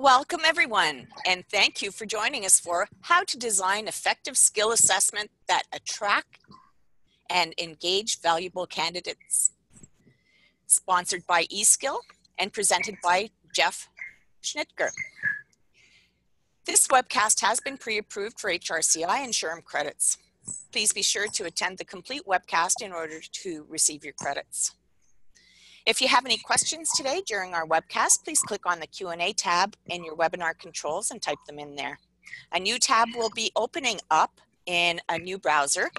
Welcome everyone, and thank you for joining us for How to Design Effective Skill Assessment that Attract and Engage Valuable Candidates. Sponsored by eSkill and presented by Jeff Schnitger. This webcast has been pre-approved for HRCI and SHRM credits. Please be sure to attend the complete webcast in order to receive your credits. If you have any questions today during our webcast, please click on the Q&A tab in your webinar controls and type them in there. A new tab will be opening up in a new browser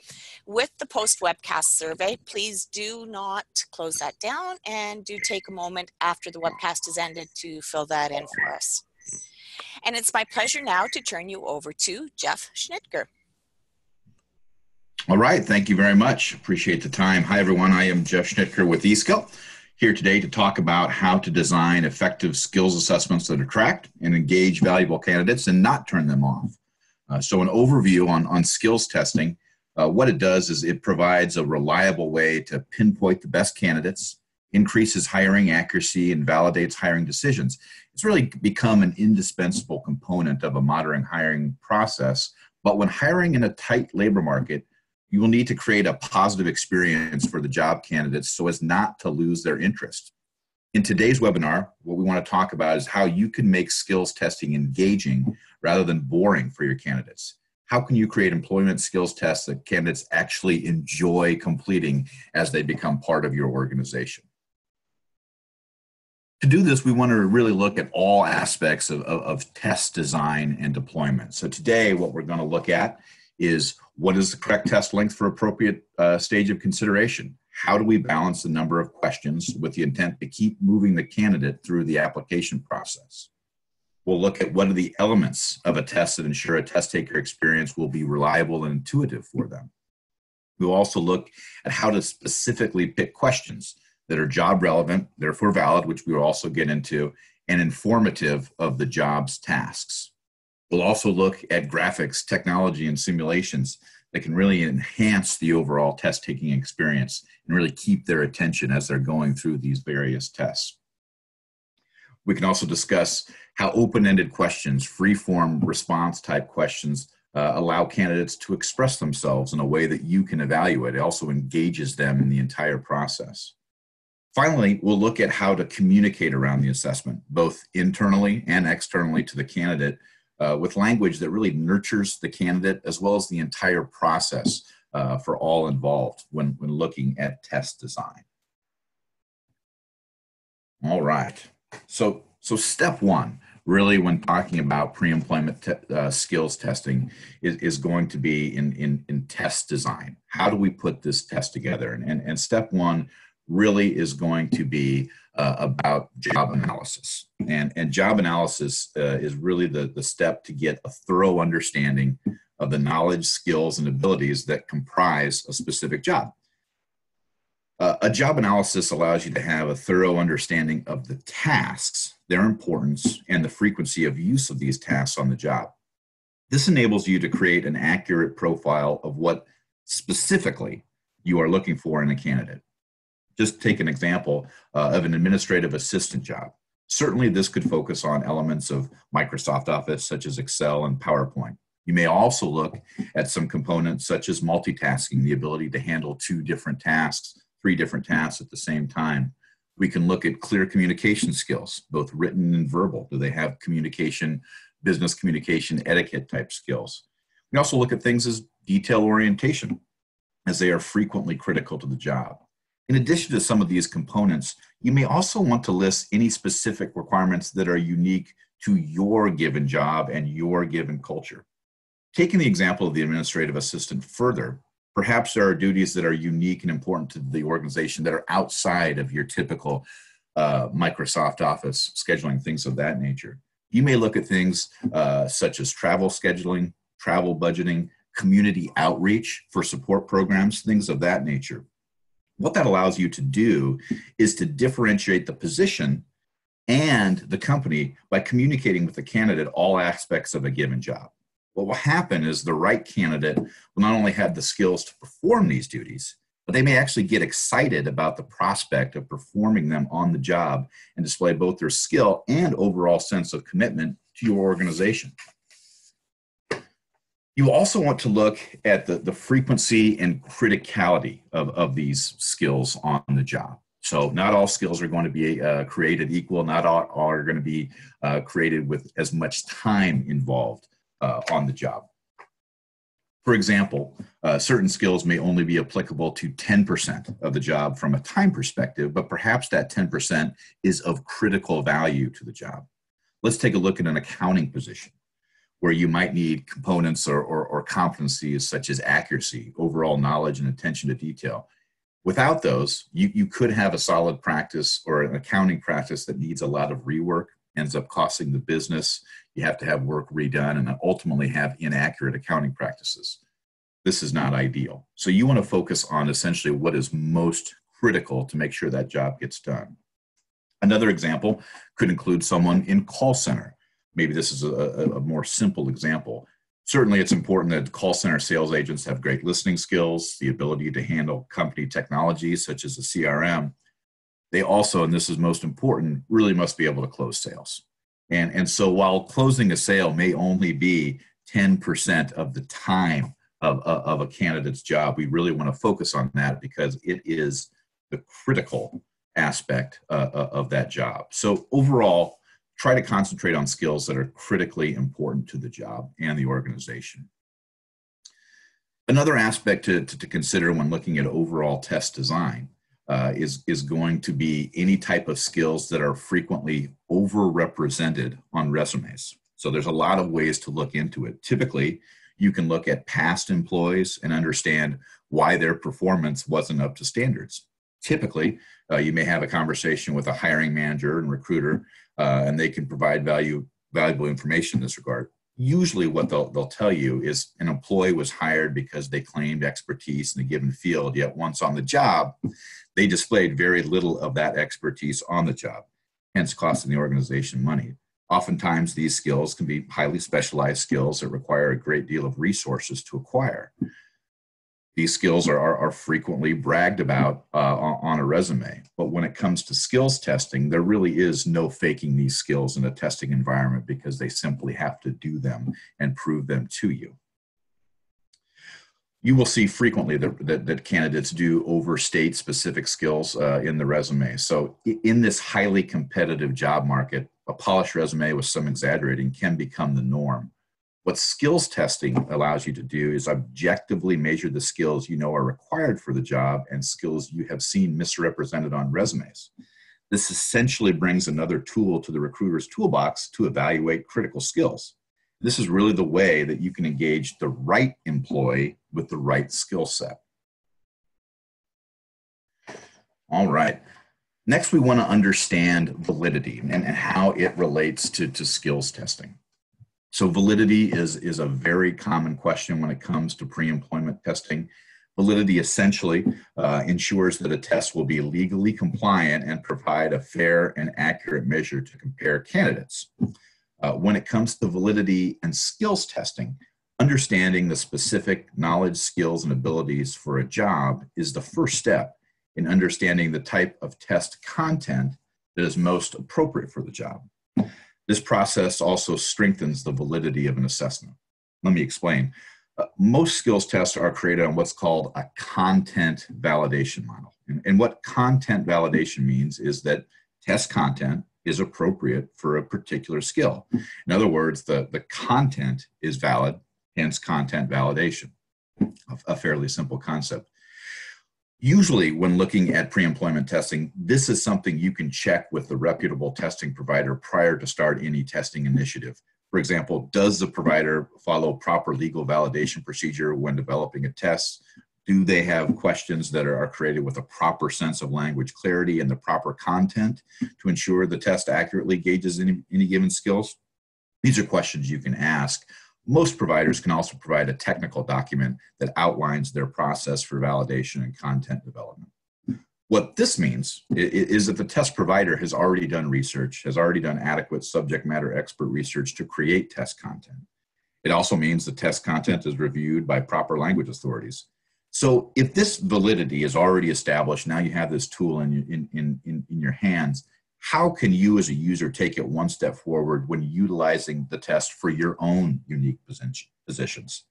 with the post-webcast survey. Please do not close that down and do take a moment after the webcast is ended to fill that in for us. And it's my pleasure now to turn you over to Jeff Schnitger. All right, thank you very much. Appreciate the time. Hi everyone, I am Jeff Schnitger with eSkill. Here today to talk about how to design effective skills assessments that attract and engage valuable candidates and not turn them off. So an overview on skills testing, what it does is it provides a reliable way to pinpoint the best candidates, increases hiring accuracy, and validates hiring decisions. It's really become an indispensable component of a modern hiring process, but when hiring in a tight labor market, you will need to create a positive experience for the job candidates so as not to lose their interest. In today's webinar, what we want to talk about is how you can make skills testing engaging rather than boring for your candidates. How can you create employment skills tests that candidates actually enjoy completing as they become part of your organization? To do this, we want to really look at all aspects of test design and deployment. So today, what we're going to look at is what is the correct test length for appropriate stage of consideration? How do we balance the number of questions with the intent to keep moving the candidate through the application process? We'll look at what are the elements of a test that ensure a test taker experience will be reliable and intuitive for them. We'll also look at how to specifically pick questions that are job relevant, therefore valid, which we will also get into, and informative of the job's tasks. We'll also look at graphics, technology, and simulations that can really enhance the overall test-taking experience and really keep their attention as they're going through these various tests. We can also discuss how open-ended questions, free-form response-type questions, allow candidates to express themselves in a way that you can evaluate. It also engages them in the entire process. Finally, we'll look at how to communicate around the assessment, both internally and externally to the candidate, with language that really nurtures the candidate as well as the entire process for all involved when looking at test design. All right, so step one, really when talking about pre-employment skills testing is going to be in test design. How do we put this test together? And step one really is going to be about job analysis. And job analysis is really the step to get a thorough understanding of the knowledge, skills, and abilities that comprise a specific job. A job analysis allows you to have a thorough understanding of the tasks, their importance, and the frequency of use of these tasks on the job. This enables you to create an accurate profile of what specifically you are looking for in a candidate. Just take an example of an administrative assistant job. Certainly this could focus on elements of Microsoft Office such as Excel and PowerPoint. You may also look at some components such as multitasking, the ability to handle 2 different tasks, 3 different tasks at the same time. We can look at clear communication skills, both written and verbal. Do they have communication, business communication, etiquette type skills? We also look at things as detail orientation, as they are frequently critical to the job. In addition to some of these components, you may also want to list any specific requirements that are unique to your given job and your given culture. Taking the example of the administrative assistant further, perhaps there are duties that are unique and important to the organization that are outside of your typical Microsoft Office scheduling, things of that nature. You may look at things such as travel scheduling, travel budgeting, community outreach for support programs, things of that nature. What that allows you to do is to differentiate the position and the company by communicating with the candidate all aspects of a given job. What will happen is the right candidate will not only have the skills to perform these duties, but they may actually get excited about the prospect of performing them on the job and display both their skill and overall sense of commitment to your organization. You also want to look at the frequency and criticality of these skills on the job. So not all skills are going to be created equal. Not all are going to be created with as much time involved on the job. For example, certain skills may only be applicable to 10% of the job from a time perspective, but perhaps that 10% is of critical value to the job. Let's take a look at an accounting position where you might need components or competencies such as accuracy, overall knowledge, and attention to detail. Without those, you could have a solid practice or an accounting practice that needs a lot of rework, ends up costing the business. You have to have work redone and ultimately have inaccurate accounting practices. This is not ideal. So you want to focus on essentially what is most critical to make sure that job gets done. Another example could include someone in call center. Maybe this is a more simple example. Certainly, it's important that call center sales agents have great listening skills, the ability to handle company technologies such as a CRM. They also, and this is most important, really must be able to close sales. And so while closing a sale may only be 10% of the time of a candidate's job, we really want to focus on that because it is the critical aspect of that job. So overall, try to concentrate on skills that are critically important to the job and the organization. Another aspect to consider when looking at overall test design is going to be any type of skills that are frequently overrepresented on resumes. So there's a lot of ways to look into it. Typically, you can look at past employees and understand why their performance wasn't up to standards. Typically, you may have a conversation with a hiring manager and recruiter, and they can provide valuable information in this regard. Usually what they'll tell you is an employee was hired because they claimed expertise in a given field, yet once on the job, they displayed very little of that expertise on the job, hence costing the organization money. Oftentimes, these skills can be highly specialized skills that require a great deal of resources to acquire. These skills are frequently bragged about on a resume, but when it comes to skills testing, there really is no faking these skills in a testing environment because they simply have to do them and prove them to you. You will see frequently that candidates do overstate specific skills in the resume. So in this highly competitive job market, a polished resume with some exaggerating can become the norm. What skills testing allows you to do is objectively measure the skills you know are required for the job and skills you have seen misrepresented on resumes. This essentially brings another tool to the recruiter's toolbox to evaluate critical skills. This is really the way that you can engage the right employee with the right skill set. All right. Next, we want to understand validity and how it relates to skills testing. So validity is a very common question when it comes to pre-employment testing. Validity essentially ensures that a test will be legally compliant and provide a fair and accurate measure to compare candidates. When it comes to validity and skills testing, understanding the specific knowledge, skills, and abilities for a job is the first step in understanding the type of test content that is most appropriate for the job. This process also strengthens the validity of an assessment. Let me explain. Most skills tests are created on what's called a content validation model. And what content validation means is that test content is appropriate for a particular skill. In other words, the content is valid, hence content validation, a fairly simple concept. Usually when looking at pre-employment testing, this is something you can check with the reputable testing provider prior to start any testing initiative. For example, does the provider follow proper legal validation procedure when developing a test? Do they have questions that are created with a proper sense of language clarity and the proper content to ensure the test accurately gauges any given skills? These are questions you can ask. Most providers can also provide a technical document that outlines their process for validation and content development. What this means is that the test provider has already done research, has already done adequate subject matter expert research to create test content. It also means the test content is reviewed by proper language authorities. So if this validity is already established, now you have this tool in your hands, how can you as a user take it one step forward when utilizing the test for your own unique positions?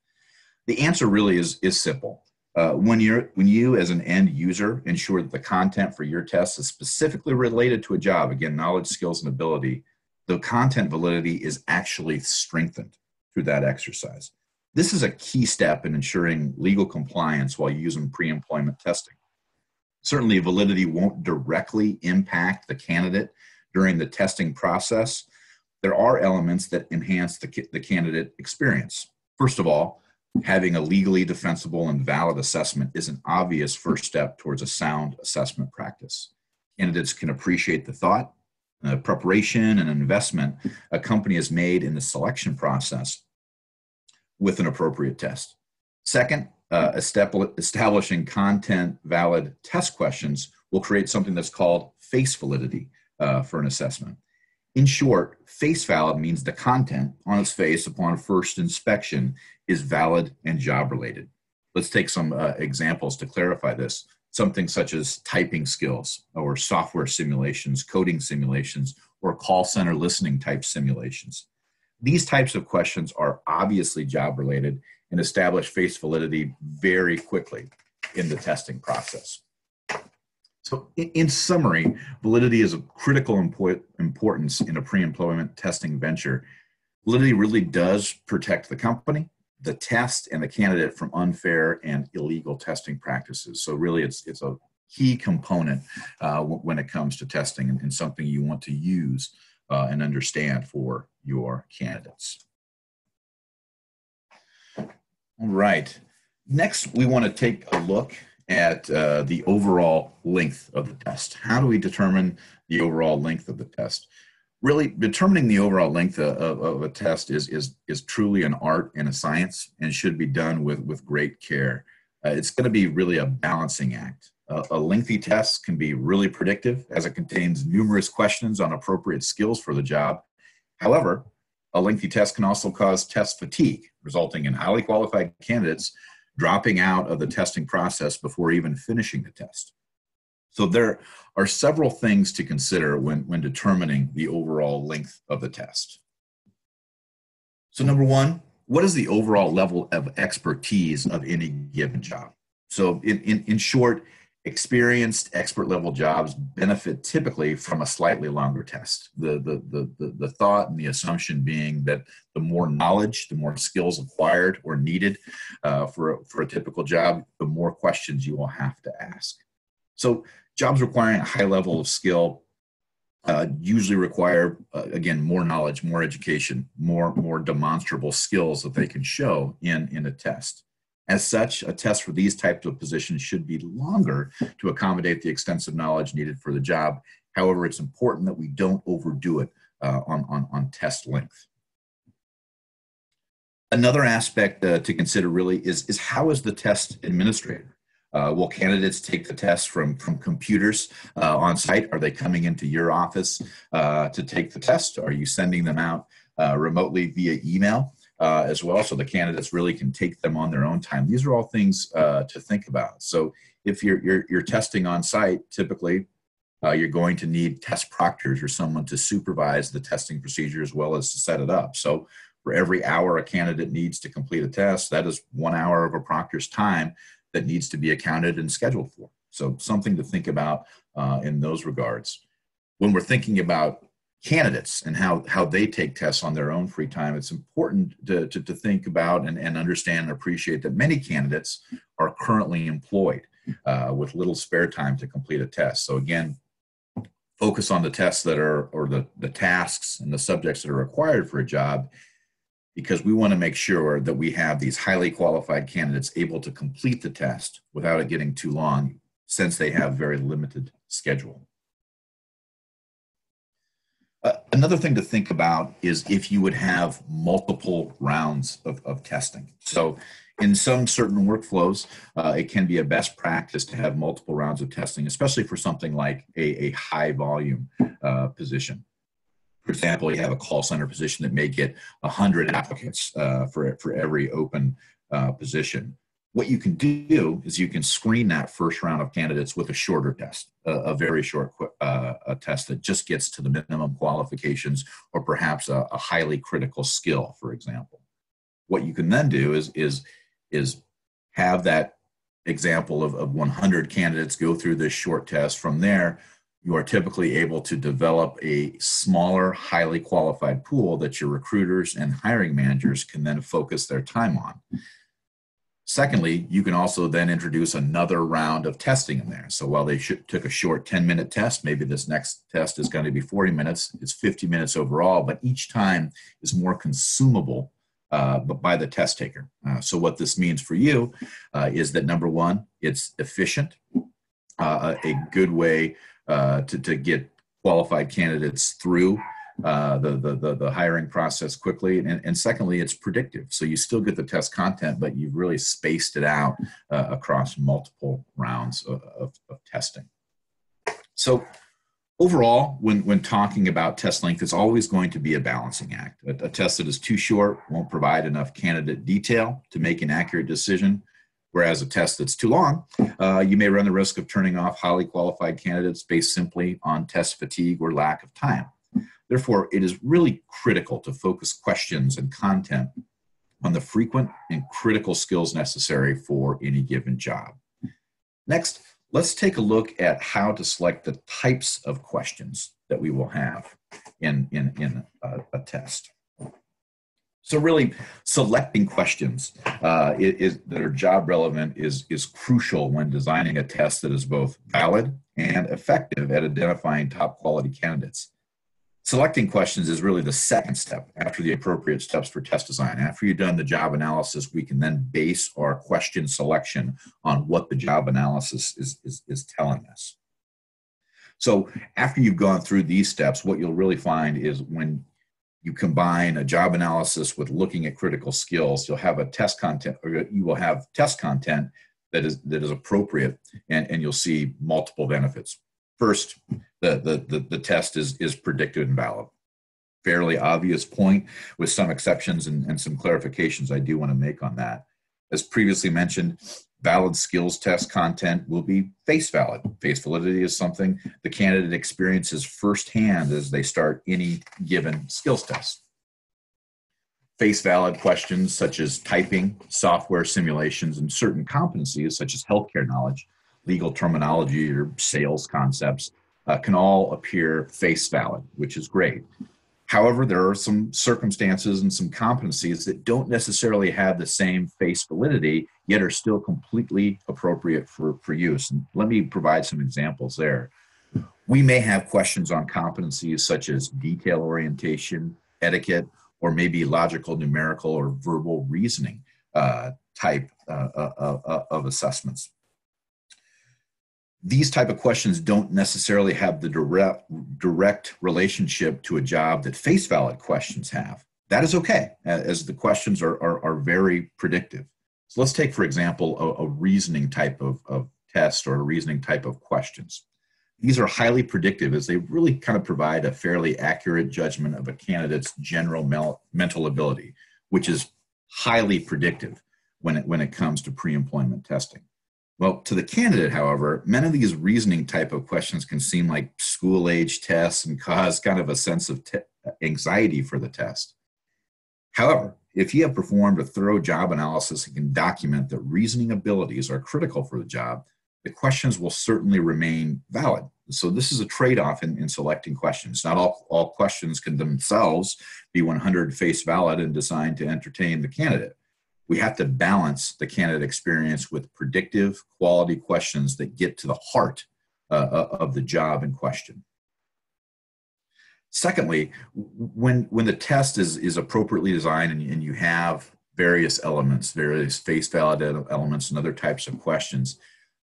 The answer really is simple. When you as an end user ensure that the content for your test is specifically related to a job, again, knowledge, skills, and ability, the content validity is actually strengthened through that exercise. This is a key step in ensuring legal compliance while using pre-employment testing. Certainly, validity won't directly impact the candidate during the testing process. There are elements that enhance the candidate experience. First of all, having a legally defensible and valid assessment is an obvious first step towards a sound assessment practice. Candidates can appreciate the thought, preparation, and investment a company has made in the selection process with an appropriate test. Second, establishing content valid test questions will create something that's called face validity for an assessment. In short, face valid means the content on its face upon first inspection is valid and job related. Let's take some examples to clarify this. Something such as typing skills or software simulations, coding simulations, or call center listening type simulations. These types of questions are obviously job related and establish face validity very quickly in the testing process. So in summary, validity is of critical importance in a pre-employment testing venture. Validity really does protect the company, the test, and the candidate from unfair and illegal testing practices. So really it's a key component when it comes to testing and something you want to use and understand for your candidates. All right. Next, we want to take a look at the overall length of the test. How do we determine the overall length of the test? Really, determining the overall length of a test is truly an art and a science and should be done with great care. It's going to be really a balancing act. A lengthy test can be really predictive as it contains numerous questions on appropriate skills for the job. However, a lengthy test can also cause test fatigue, resulting in highly qualified candidates dropping out of the testing process before even finishing the test. So there are several things to consider when determining the overall length of the test. So number one, what is the overall level of expertise of any given job? So in short, experienced expert level jobs benefit typically from a slightly longer test. The thought and the assumption being that the more knowledge, the more skills acquired or needed for a typical job, the more questions you will have to ask. So jobs requiring a high level of skill usually require, again, more knowledge, more education, more demonstrable skills that they can show in a test. As such, a test for these types of positions should be longer to accommodate the extensive knowledge needed for the job. However, it's important that we don't overdo it on test length. Another aspect to consider really is how is the test administrated? Will candidates take the test from computers on site? Are they coming into your office to take the test? Are you sending them out remotely via email as well, so the candidates really can take them on their own time? These are all things to think about. So if you're testing on site, typically you're going to need test proctors or someone to supervise the testing procedure as well as to set it up. So for every hour a candidate needs to complete a test, that is 1 hour of a proctor's time that needs to be accounted and scheduled for. So something to think about in those regards. When we're thinking about candidates and how they take tests on their own free time, it's important to think about and understand and appreciate that many candidates are currently employed with little spare time to complete a test. So again, focus on the tests that are, or the tasks and the subjects that are required for a job, because we want to make sure that we have these highly qualified candidates able to complete the test without it getting too long, since they have very limited schedule. Another thing to think about is if you would have multiple rounds of testing. So in some certain workflows, it can be a best practice to have multiple rounds of testing, especially for something like a high volume position. For example, you have a call center position that may get 100 applicants for every open position. What you can do is you can screen that first round of candidates with a shorter test, a very short a test that just gets to the minimum qualifications or perhaps a highly critical skill, for example. What you can then do is have that example of 100 candidates go through this short test. From there, you are typically able to develop a smaller, highly qualified pool that your recruiters and hiring managers can then focus their time on. Secondly, you can also then introduce another round of testing in there. So while they took a short 10-minute test, maybe this next test is going to be 40 minutes. It's 50 minutes overall, but each time is more consumable by the test taker. So what this means for you is that, number one, it's efficient, a good way to get qualified candidates through the hiring process quickly. And secondly, it's predictive. So you still get the test content, but you've really spaced it out across multiple rounds of testing. So overall, when talking about test length, it's always going to be a balancing act. A test that is too short won't provide enough candidate detail to make an accurate decision, whereas a test that's too long, you may run the risk of turning off highly qualified candidates based simply on test fatigue or lack of time. Therefore, it is really critical to focus questions and content on the frequent and critical skills necessary for any given job. Next, let's take a look at how to select the types of questions that we will have in a test. So really, selecting questions that are job relevant is crucial when designing a test that is both valid and effective at identifying top quality candidates. Selecting questions is really the second step after the appropriate steps for test design. After you've done the job analysis, we can then base our question selection on what the job analysis is telling us. So after you've gone through these steps, what you'll really find is when you combine a job analysis with looking at critical skills, you'll have a test content, or you will have test content that is appropriate, and you'll see multiple benefits. First, the test is predictive and valid. Fairly obvious point, with some exceptions and some clarifications I do want to make on that. As previously mentioned, valid skills test content will be face valid. Face validity is something the candidate experiences firsthand as they start any given skills test. Face valid questions such as typing, software simulations, and certain competencies such as healthcare knowledge, legal terminology, or sales concepts can all appear face valid, which is great. However, there are some circumstances and some competencies that don't necessarily have the same face validity, yet are still completely appropriate for use. And let me provide some examples there. We may have questions on competencies such as detail orientation, etiquette, or maybe logical, numerical, or verbal reasoning type of assessments. These type of questions don't necessarily have the direct relationship to a job that face valid questions have. That is okay, as the questions are very predictive. So let's take, for example, a reasoning type of test or a reasoning type of questions. These are highly predictive as they really kind of provide a fairly accurate judgment of a candidate's general mental ability, which is highly predictive when it comes to pre-employment testing. Well, to the candidate, however, many of these reasoning type of questions can seem like school-age tests and cause kind of a sense of anxiety for the test. However, if you have performed a thorough job analysis and can document that reasoning abilities are critical for the job, the questions will certainly remain valid. So this is a trade-off in selecting questions. Not all questions can themselves be 100 face valid and designed to entertain the candidate. We have to balance the candidate experience with predictive quality questions that get to the heart of the job in question. Secondly, when the test is appropriately designed and you have various elements, various face valid elements and other types of questions,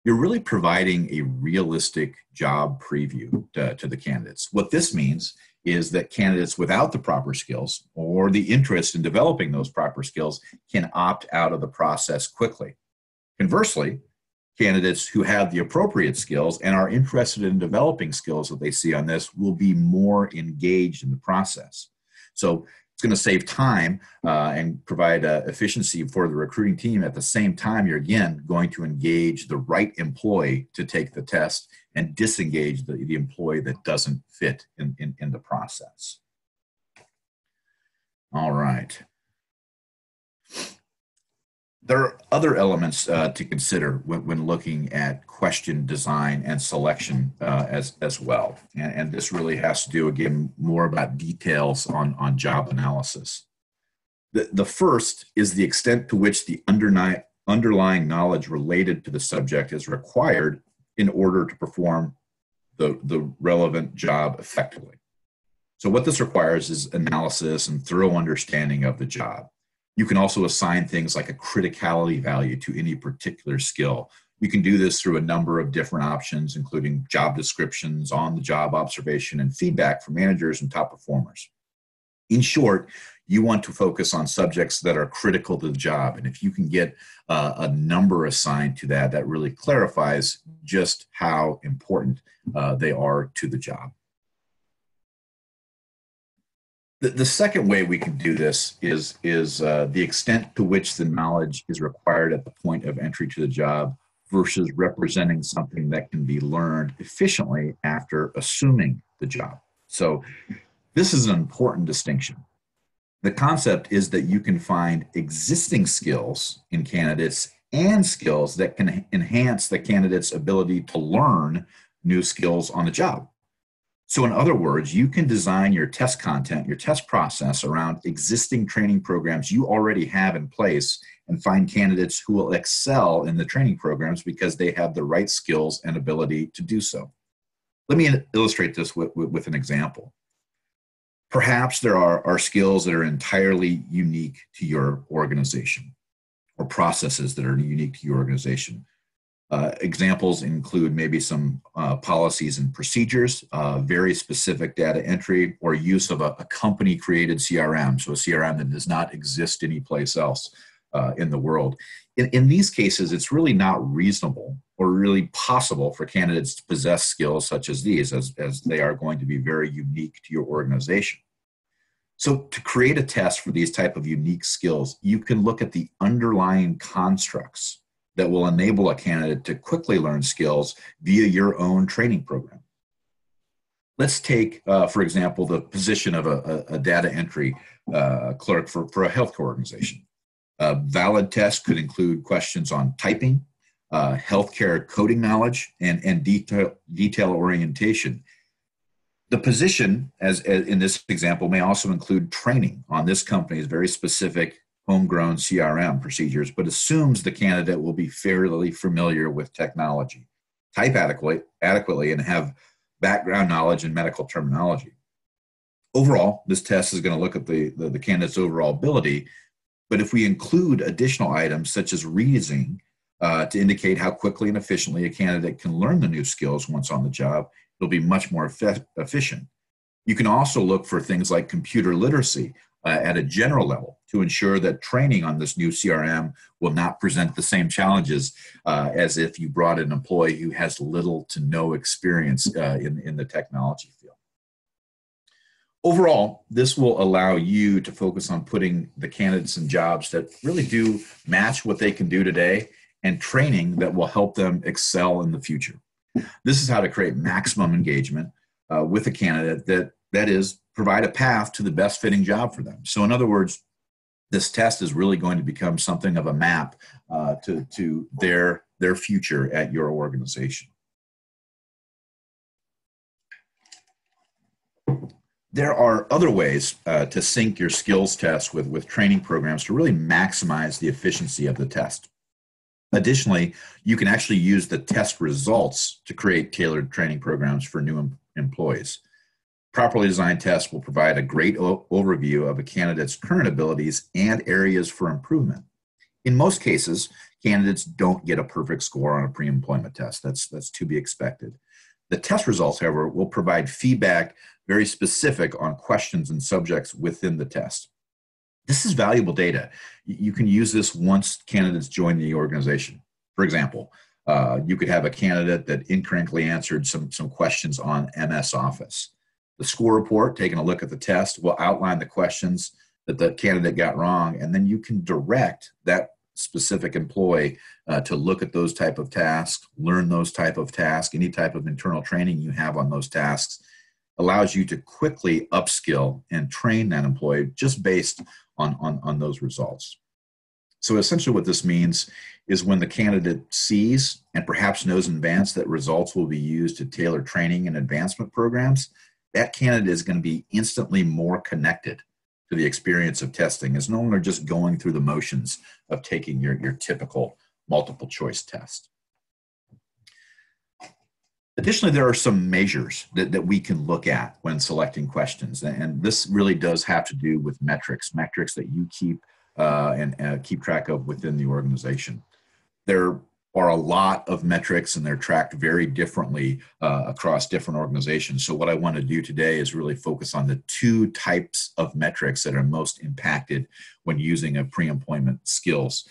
you're really providing a realistic job preview to the candidates. What this means is that candidates without the proper skills or the interest in developing those proper skills can opt out of the process quickly. Conversely, candidates who have the appropriate skills and are interested in developing skills that they see on this will be more engaged in the process. So It's going to save time and provide efficiency for the recruiting team. At the same time, you're again going to engage the right employee to take the test and disengage the employee that doesn't fit in the process. All right. There are other elements to consider when looking at question design and selection as well. And this really has to do, again, more about details on job analysis. The first is the extent to which the underlying knowledge related to the subject is required in order to perform the relevant job effectively. So what this requires is analysis and thorough understanding of the job. You can also assign things like a criticality value to any particular skill. You can do this through a number of different options, including job descriptions, on-the-job observation, and feedback from managers and top performers. In short, you want to focus on subjects that are critical to the job. And if you can get a number assigned to that, that really clarifies just how important they are to the job. The second way we can do this is the extent to which the knowledge is required at the point of entry to the job versus representing something that can be learned efficiently after assuming the job. So this is an important distinction. The concept is that you can find existing skills in candidates and skills that can enhance the candidate's ability to learn new skills on the job. So in other words, you can design your test content, your test process around existing training programs you already have in place and find candidates who will excel in the training programs because they have the right skills and ability to do so. Let me illustrate this with an example. Perhaps there are skills that are entirely unique to your organization or processes that are unique to your organization. Examples include maybe some policies and procedures, very specific data entry, or use of a company-created CRM, so a CRM that does not exist anyplace else in the world. In these cases, it's really not reasonable or really possible for candidates to possess skills such as these, as they are going to be very unique to your organization. So to create a test for these type of unique skills, you can look at the underlying constructs that will enable a candidate to quickly learn skills via your own training program. Let's take, for example, the position of a data entry clerk for a healthcare organization. A valid test could include questions on typing, healthcare coding knowledge, and detail orientation. The position, as in this example, may also include training on this company's very specific homegrown CRM procedures, but assumes the candidate will be fairly familiar with technology, type adequately, and have background knowledge in medical terminology. Overall, this test is going to look at the candidate's overall ability, but if we include additional items such as reasoning to indicate how quickly and efficiently a candidate can learn the new skills once on the job, it'll be much more efficient. You can also look for things like computer literacy at a general level to ensure that training on this new CRM will not present the same challenges as if you brought an employee who has little to no experience in the technology field. Overall, this will allow you to focus on putting the candidates in jobs that really do match what they can do today and training that will help them excel in the future. This is how to create maximum engagement with a candidate that is provide a path to the best fitting job for them. So in other words, this test is really going to become something of a map to their future at your organization. There are other ways to sync your skills test with training programs to really maximize the efficiency of the test. Additionally, you can actually use the test results to create tailored training programs for new employees. Properly designed tests will provide a great overview of a candidate's current abilities and areas for improvement. In most cases, candidates don't get a perfect score on a pre-employment test. That's to be expected. The test results, however, will provide feedback very specific on questions and subjects within the test. This is valuable data. You can use this once candidates join the organization. For example, you could have a candidate that incorrectly answered some questions on MS Office. The score report, taking a look at the test, will outline the questions that the candidate got wrong, and then you can direct that specific employee to look at those type of tasks, learn those type of tasks, any type of internal training you have on those tasks allows you to quickly upskill and train that employee just based on those results. So essentially what this means is when the candidate sees and perhaps knows in advance that results will be used to tailor training and advancement programs, that candidate is going to be instantly more connected to the experience of testing. It's no longer just going through the motions of taking your typical multiple choice test. Additionally, there are some measures that we can look at when selecting questions, and this really does have to do with metrics that you keep and keep track of within the organization. There are a lot of metrics, and they're tracked very differently across different organizations. So what I want to do today is really focus on the two types of metrics that are most impacted when using a pre-employment skills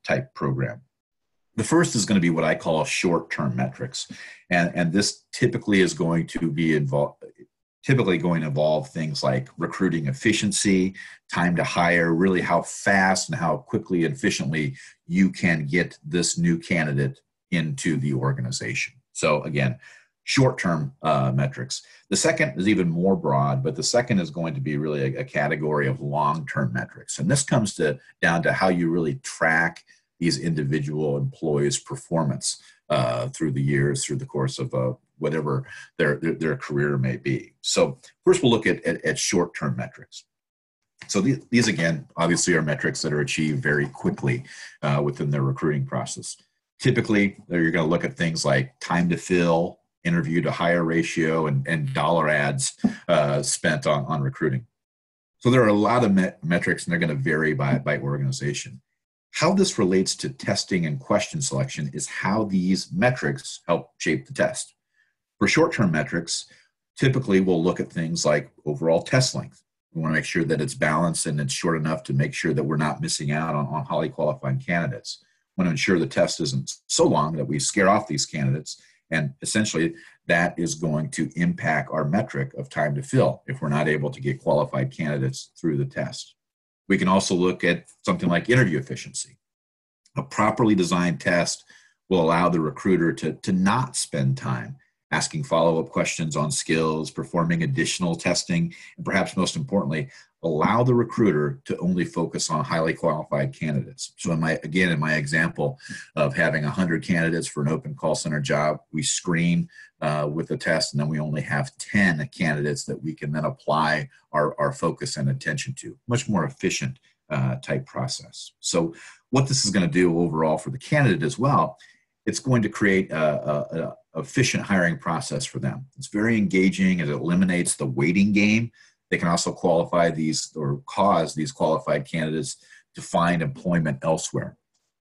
type program. The first is going to be what I call short-term metrics, and this typically is going to be involve things like recruiting efficiency, time to hire, really how fast and how quickly and efficiently you can get this new candidate into the organization. So again, short-term metrics. The second is even more broad, but the second is going to be really a category of long-term metrics, and this comes down to how you really track these individual employees' performance through the years, through the course of whatever their career may be. So first we'll look at short-term metrics. So these again, obviously are metrics that are achieved very quickly within their recruiting process. Typically, you're going to look at things like time to fill, interview to hire ratio, and dollar ads spent on recruiting. So there are a lot of metrics, and they're going to vary by organization. How this relates to testing and question selection is how these metrics help shape the test. For short-term metrics, typically we'll look at things like overall test length. We want to make sure that it's balanced and it's short enough to make sure that we're not missing out on highly qualified candidates. We want to ensure the test isn't so long that we scare off these candidates, and essentially that is going to impact our metric of time to fill if we're not able to get qualified candidates through the test. We can also look at something like interview efficiency. A properly designed test will allow the recruiter to not spend time asking follow-up questions on skills, performing additional testing, and perhaps most importantly, allow the recruiter to only focus on highly qualified candidates. So in my example of having 100 candidates for an open call center job, we screen with a test, and then we only have 10 candidates that we can then apply our focus and attention to. Much more efficient type process. So what this is going to do overall for the candidate as well, it's going to create a efficient hiring process for them. It's very engaging, and it eliminates the waiting game. They can also qualify these or cause these qualified candidates to find employment elsewhere.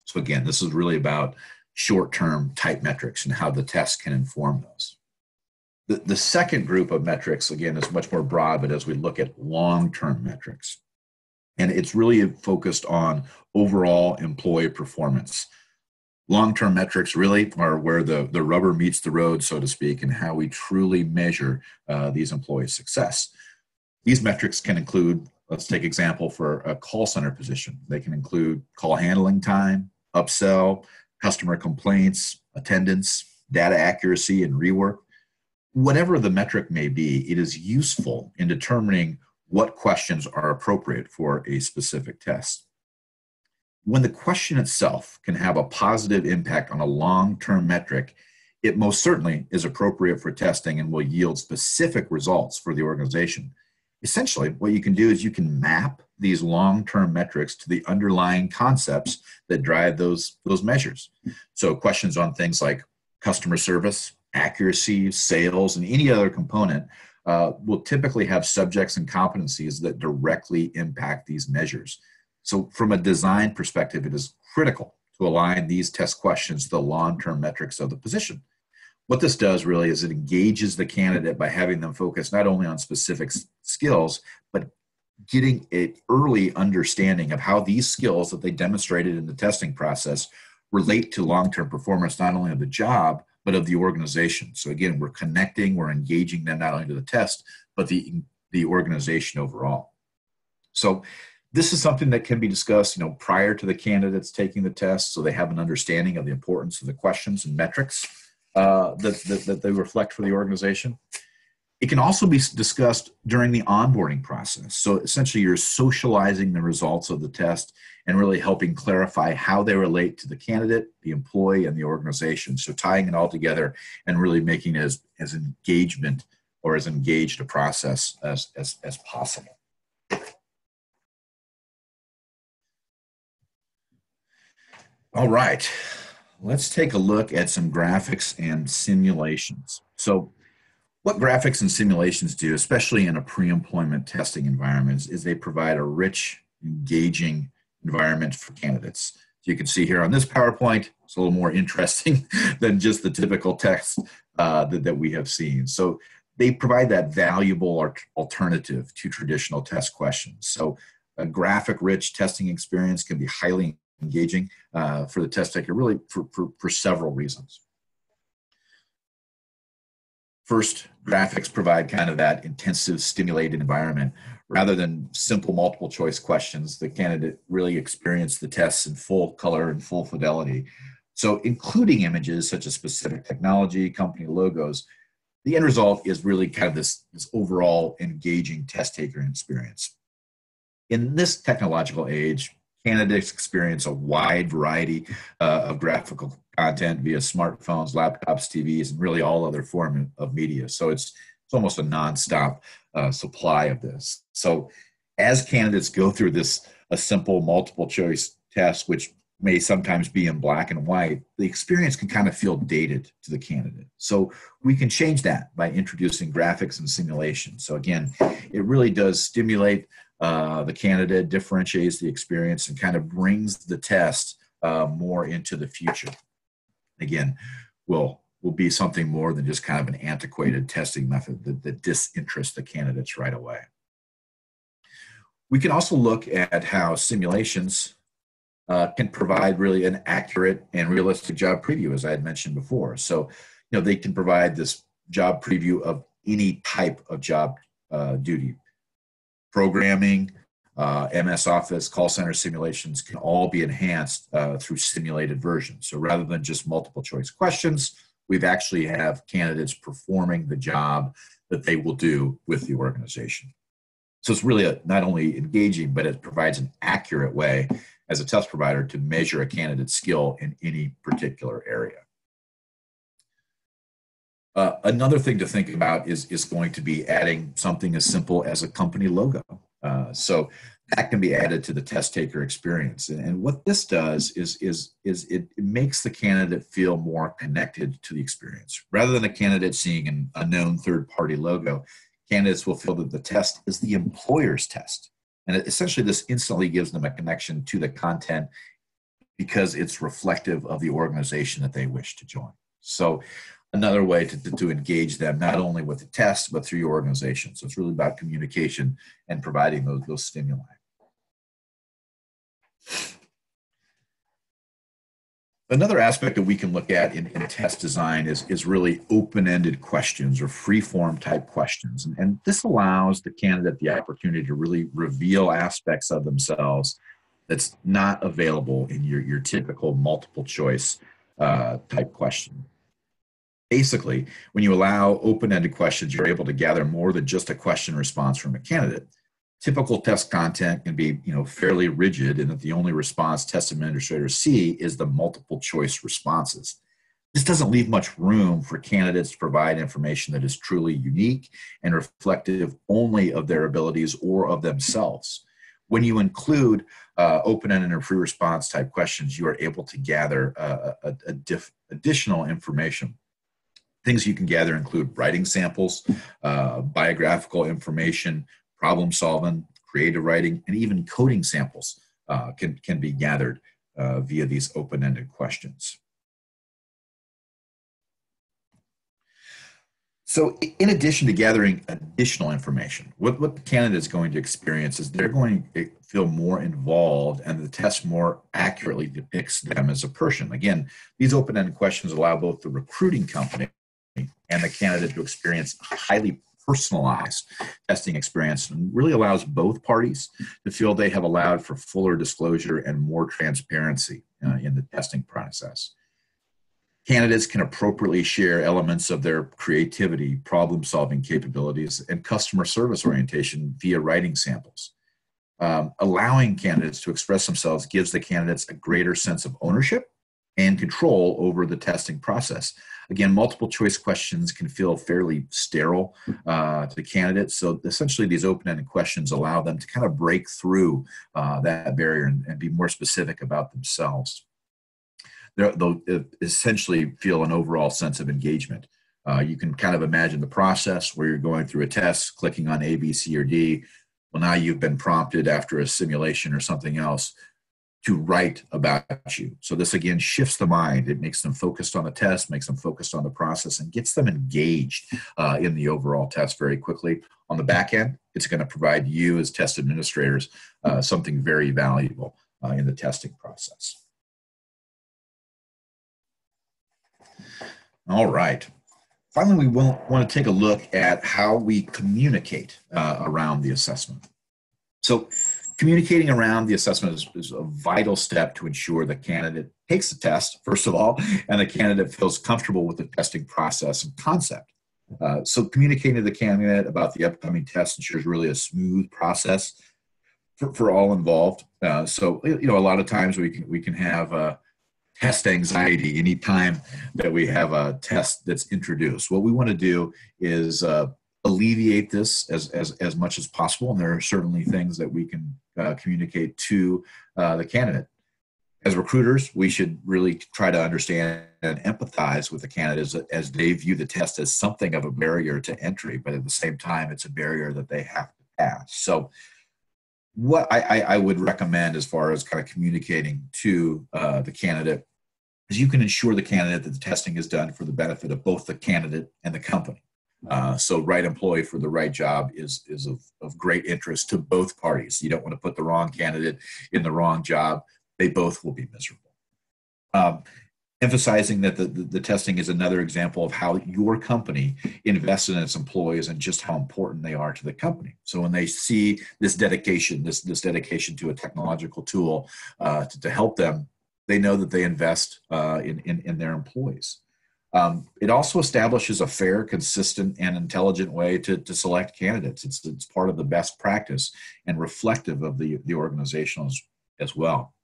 So again, this is really about short-term type metrics and how the test can inform those. The second group of metrics, again, is much more broad, but as we look at long-term metrics, and it's really focused on overall employee performance. Long-term metrics really are where the rubber meets the road, so to speak, and how we truly measure these employees' success. These metrics can include, let's take example for a call center position. They can include call handling time, upsell, customer complaints, attendance, data accuracy, and rework. Whatever the metric may be, it is useful in determining what questions are appropriate for a specific test. When the question itself can have a positive impact on a long-term metric, it most certainly is appropriate for testing and will yield specific results for the organization. Essentially, what you can do is you can map these long-term metrics to the underlying concepts that drive those measures. So questions on things like customer service, accuracy, sales, and any other component will typically have subjects and competencies that directly impact these measures. So from a design perspective, it is critical to align these test questions to the long-term metrics of the position. What this does really is it engages the candidate by having them focus not only on specific skills, but getting an early understanding of how these skills that they demonstrated in the testing process relate to long-term performance, not only of the job, but of the organization. So again, we're connecting, we're engaging them not only to the test, but the organization overall. So this is something that can be discussed, prior to the candidates taking the test, so they have an understanding of the importance of the questions and metrics that they reflect for the organization. It can also be discussed during the onboarding process. So essentially, you're socializing the results of the test and really helping clarify how they relate to the candidate, the employee, and the organization. So tying it all together and really making it as engagement or as engaged a process as possible. All right, let's take a look at some graphics and simulations. So what graphics and simulations do, especially in a pre-employment testing environment, is they provide a rich, engaging environment for candidates. So you can see here on this PowerPoint, it's a little more interesting than just the typical text that we have seen. So they provide that valuable alternative to traditional test questions. So a graphic-rich testing experience can be highly engaging for the test taker, really for several reasons. First, graphics provide kind of that intensive, stimulated environment. Rather than simple multiple choice questions, the candidate really experienced the tests in full color and full fidelity. So including images such as specific technology, company logos, the end result is really kind of this overall engaging test taker experience. In this technological age, candidates experience a wide variety of graphical content via smartphones, laptops, TVs, and really all other form of media. So it's almost a nonstop supply of this. So as candidates go through a simple multiple choice test, which may sometimes be in black and white, the experience can kind of feel dated to the candidate. So we can change that by introducing graphics and simulation. So again, it really does stimulate the candidate, differentiates the experience, and kind of brings the test more into the future. Again, will be something more than just kind of an antiquated testing method that disinterests the candidates right away. We can also look at how simulations can provide really an accurate and realistic job preview, as I had mentioned before. So, they can provide this job preview of any type of job duty. Programming, MS Office, call center simulations can all be enhanced through simulated versions. So rather than just multiple choice questions, we've actually have candidates performing the job that they will do with the organization. So it's really not only engaging, but it provides an accurate way as a test provider to measure a candidate's skill in any particular area. Another thing to think about is going to be adding something as simple as a company logo. So that can be added to the test taker experience. And what this does is it makes the candidate feel more connected to the experience. Rather than a candidate seeing an unknown third-party logo, candidates will feel that the test is the employer's test. And essentially this instantly gives them a connection to the content because it's reflective of the organization that they wish to join. So another way to engage them, not only with the test, but through your organization. So it's really about communication and providing those stimuli. Another aspect that we can look at in test design is really open-ended questions or free-form type questions. And this allows the candidate the opportunity to really reveal aspects of themselves that's not available in your typical multiple choice type question. Basically, when you allow open-ended questions, you're able to gather more than just a question response from a candidate. Typical test content can be, fairly rigid in that the only response test administrators see is the multiple choice responses. This doesn't leave much room for candidates to provide information that is truly unique and reflective only of their abilities or of themselves. When you include open-ended or free response type questions, you are able to gather additional information. Things you can gather include writing samples, biographical information, problem solving, creative writing, and even coding samples can be gathered via these open-ended questions. So in addition to gathering additional information, what the candidate is going to experience is they're going to feel more involved, and the test more accurately depicts them as a person. Again, these open-ended questions allow both the recruiting company and the candidate to experience a highly personalized testing experience and really allows both parties to feel they have allowed for fuller disclosure and more transparency in the testing process. Candidates can appropriately share elements of their creativity, problem-solving capabilities, and customer service orientation via writing samples. Allowing candidates to express themselves gives the candidates a greater sense of ownership and control over the testing process. Again, multiple choice questions can feel fairly sterile to candidates. So essentially these open-ended questions allow them to kind of break through that barrier and be more specific about themselves. They'll essentially feel an overall sense of engagement. You can kind of imagine the process where you're going through a test, clicking on A, B, C, or D. Well, now you've been prompted after a simulation or something else to write about you. So this again shifts the mind. It makes them focused on the test, makes them focused on the process, and gets them engaged in the overall test very quickly. On the back end, it's going to provide you as test administrators something very valuable in the testing process. All right. Finally, we want to take a look at how we communicate around the assessment. So communicating around the assessment is a vital step to ensure the candidate takes the test, first of all, and the candidate feels comfortable with the testing process and concept. So communicating to the candidate about the upcoming test ensures really a smooth process for all involved. So, you know, a lot of times we can have test anxiety anytime that we have a test that's introduced. What we want to do is alleviate this as much as possible, and there are certainly things that we can communicate to the candidate. As recruiters, we should really try to understand and empathize with the candidates as they view the test as something of a barrier to entry, but at the same time, it's a barrier that they have to pass. So what I would recommend as far as kind of communicating to the candidate is you can ensure the candidate that the testing is done for the benefit of both the candidate and the company. So right employee for the right job is of great interest to both parties. You don't want to put the wrong candidate in the wrong job. They both will be miserable. Emphasizing that the testing is another example of how your company invests in its employees and just how important they are to the company. So when they see this dedication, this dedication to a technological tool to help them, they know that they invest in their employees. It also establishes a fair, consistent, and intelligent way to select candidates. It's part of the best practice and reflective of the organization as well.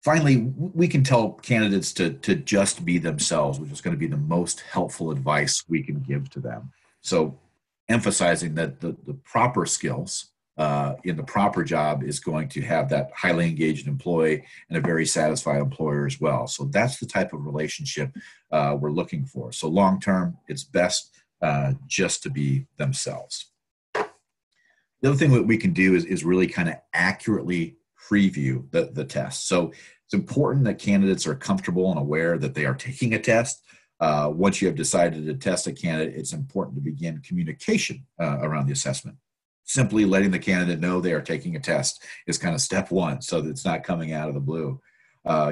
Finally, we can tell candidates to just be themselves, which is going to be the most helpful advice we can give to them. So emphasizing that the proper skills in the proper job is going to have that highly engaged employee and a very satisfied employer as well. So that's the type of relationship we're looking for. So long-term, it's best just to be themselves. The other thing that we can do is really kind of accurately preview the test. So it's important that candidates are comfortable and aware that they are taking a test. Once you have decided to test a candidate, it's important to begin communication around the assessment. Simply letting the candidate know they are taking a test is kind of step one, so that it's not coming out of the blue.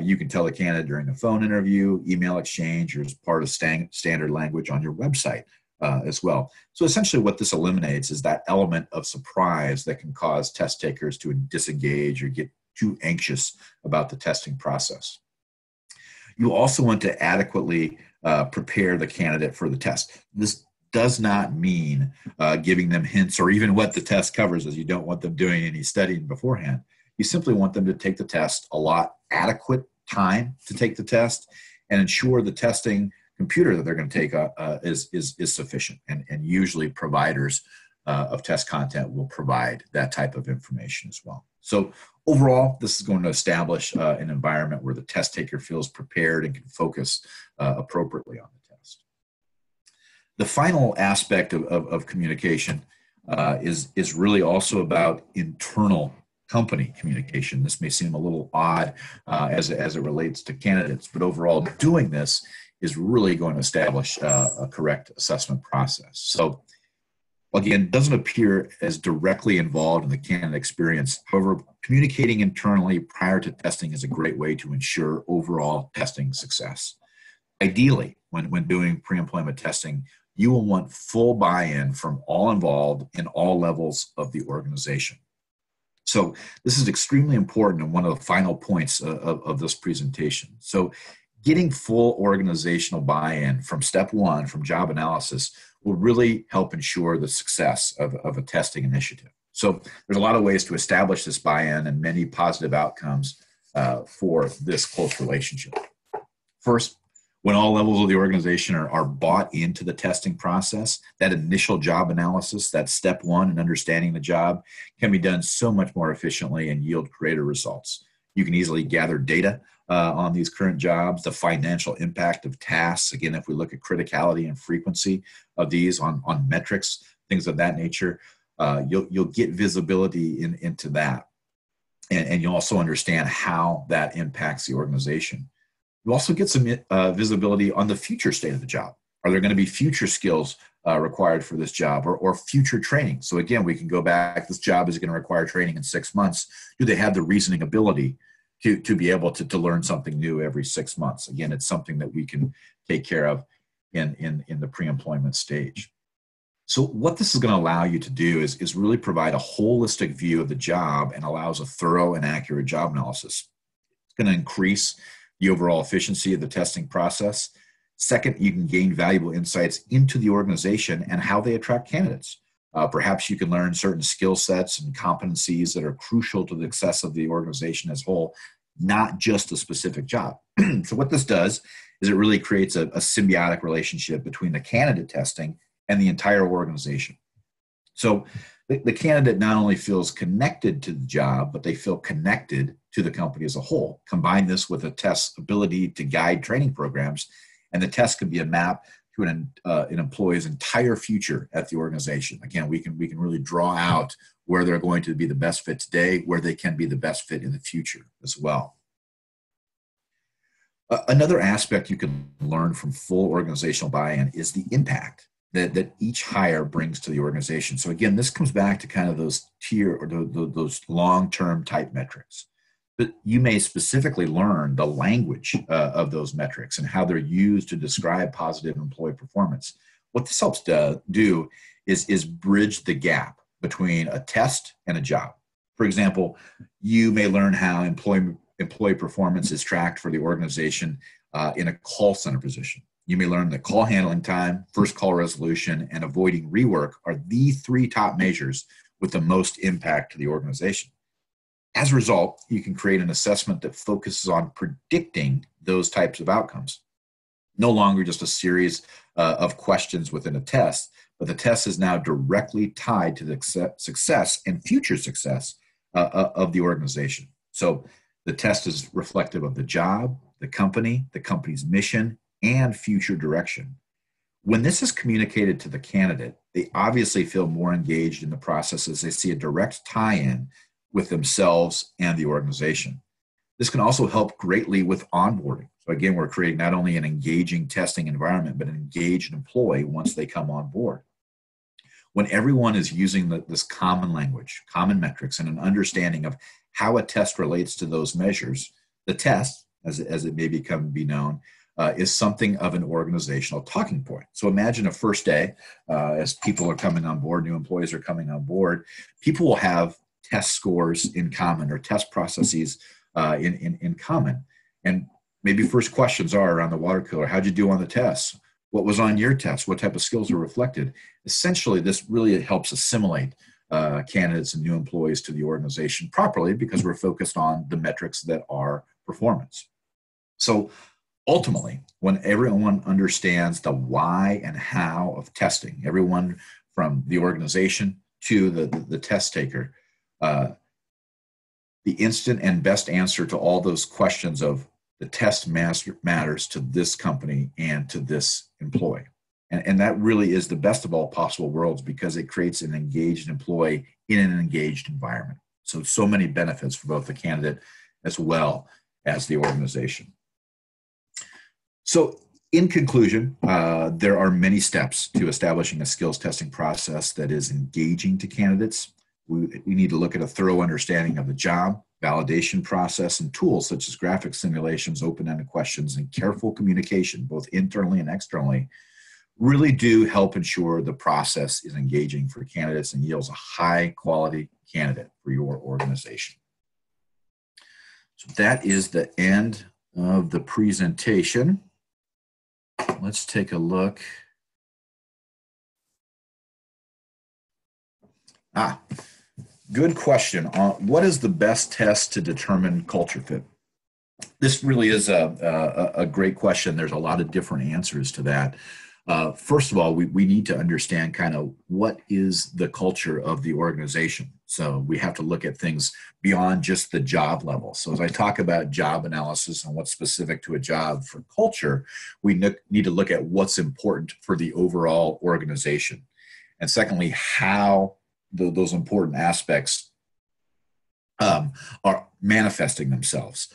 You can tell the candidate during a phone interview, email exchange, or as part of standard language on your website as well. So essentially what this eliminates is that element of surprise that can cause test takers to disengage or get too anxious about the testing process. You also want to adequately prepare the candidate for the test. This does not mean giving them hints or even what the test covers, as you don't want them doing any studying beforehand. You simply want them to take the test, allot adequate time to take the test, and ensure the testing computer that they're going to take is sufficient. And usually providers of test content will provide that type of information as well. So overall, this is going to establish an environment where the test taker feels prepared and can focus appropriately on the test. The final aspect of communication is really also about internal company communication. This may seem a little odd as it relates to candidates, but overall doing this is really going to establish a correct assessment process. So again, doesn't appear as directly involved in the candidate experience. However, communicating internally prior to testing is a great way to ensure overall testing success. Ideally, when doing pre-employment testing, you will want full buy-in from all involved in all levels of the organization. So this is extremely important and one of the final points of this presentation. So getting full organizational buy-in from step one, from job analysis, will really help ensure the success of a testing initiative. So there's a lot of ways to establish this buy-in and many positive outcomes for this close relationship. First, when all levels of the organization are bought into the testing process, that initial job analysis, that step one in understanding the job, can be done so much more efficiently and yield greater results. You can easily gather data on these current jobs, the financial impact of tasks. Again, if we look at criticality and frequency of these on metrics, things of that nature, you'll get visibility into that. And you'll also understand how that impacts the organization. You also get some visibility on the future state of the job. Are there going to be future skills required for this job or future training? So again, we can go back, this job is going to require training in 6 months. Do they have the reasoning ability to be able to learn something new every 6 months? Again, it's something that we can take care of in the pre-employment stage. So what this is going to allow you to do is really provide a holistic view of the job and allows a thorough and accurate job analysis. It's going to increase the overall efficiency of the testing process. Second, you can gain valuable insights into the organization and how they attract candidates. Perhaps you can learn certain skill sets and competencies that are crucial to the success of the organization as a whole, not just a specific job. So what this does is it really creates a symbiotic relationship between the candidate testing and the entire organization. So the candidate not only feels connected to the job, but they feel connected to the company as a whole. Combine this with a test's ability to guide training programs, and the test can be a map to an employee's entire future at the organization. Again, we can really draw out where they're going to be the best fit today, where they can be the best fit in the future as well. Another aspect you can learn from full organizational buy-in is the impact that each hire brings to the organization. So again, this comes back to kind of those tier or those long-term type metrics. But you may specifically learn the language of those metrics and how they're used to describe positive employee performance. What this helps do is bridge the gap between a test and a job. For example, you may learn how employee performance is tracked for the organization in a call center position. You may learn that call handling time, first call resolution, and avoiding rework are the 3 top measures with the most impact to the organization. As a result, you can create an assessment that focuses on predicting those types of outcomes. No longer just a series of questions within a test, but the test is now directly tied to the success and future success of the organization. So the test is reflective of the job, the company's mission, and future direction. When this is communicated to the candidate, they obviously feel more engaged in the process as they see a direct tie-in with themselves and the organization. This can also help greatly with onboarding. So again, we're creating not only an engaging testing environment, but an engaged employee once they come on board. When everyone is using this common language, common metrics, and an understanding of how a test relates to those measures, the test, as it may be known, is something of an organizational talking point. So imagine a first day, as people are coming on board, new employees are coming on board, people will have test scores in common or test processes in common. And maybe first questions are around the water cooler. How'd you do on the tests? What was on your test? What type of skills were reflected? Essentially, this really helps assimilate candidates and new employees to the organization properly because we're focused on the metrics that are performance. So ultimately, when everyone understands the why and how of testing, everyone from the organization to the test taker, the instant and best answer to all those questions of the test matters to this company and to this employee. And that really is the best of all possible worlds because it creates an engaged employee in an engaged environment. So many benefits for both the candidate as well as the organization. So in conclusion, there are many steps to establishing a skills testing process that is engaging to candidates. We need to look at a thorough understanding of the job, validation process, and tools such as graphic simulations, open-ended questions, and careful communication, both internally and externally, really do help ensure the process is engaging for candidates and yields a high quality candidate for your organization. So that is the end of the presentation. Let's take a look. Good question. What is the best test to determine culture fit? This really is a great question. There's a lot of different answers to that. First of all, we need to understand kind of what is the culture of the organization. So we have to look at things beyond just the job level. So as I talk about job analysis and what's specific to a job for culture, we need to look at what's important for the overall organization. And secondly, how those important aspects are manifesting themselves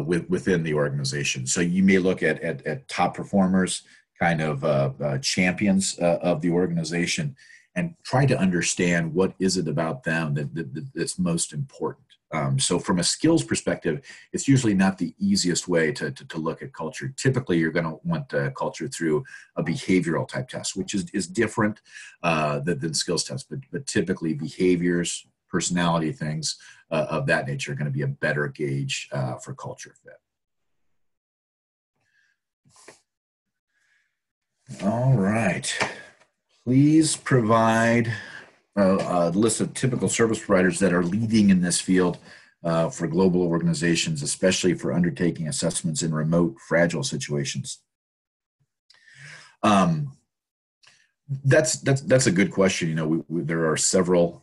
within the organization. So you may look at top performers, kind of champions of the organization, and try to understand what is it about them that's most important. So from a skills perspective, it's usually not the easiest way to look at culture. Typically, you're going to want the culture through a behavioral type test, which is different than skills tests, but typically behaviors, personality things of that nature are going to be a better gauge for culture fit. All right. Please provide a list of typical service providers that are leading in this field for global organizations, especially for undertaking assessments in remote, fragile situations. That's a good question. You know, there are several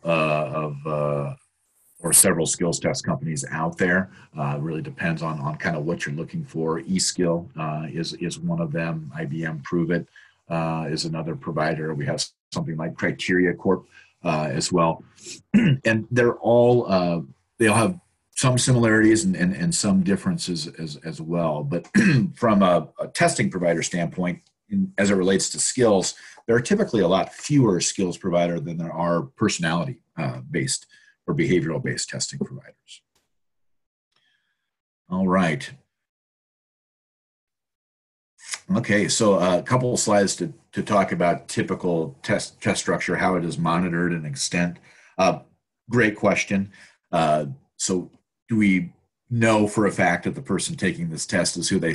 several skills test companies out there. Really depends on kind of what you're looking for. eSkill is one of them. IBM Prove It is another provider. We have something like Criteria Corp as well. And they're all, they all have some similarities and some differences as well. But from a testing provider standpoint, as it relates to skills, there are typically a lot fewer skills provider than there are personality based or behavioral based testing providers. All right. Okay, so a couple of slides to talk about typical test structure, how it is monitored and extent. Great question. So do we know for a fact that the person taking this test is who they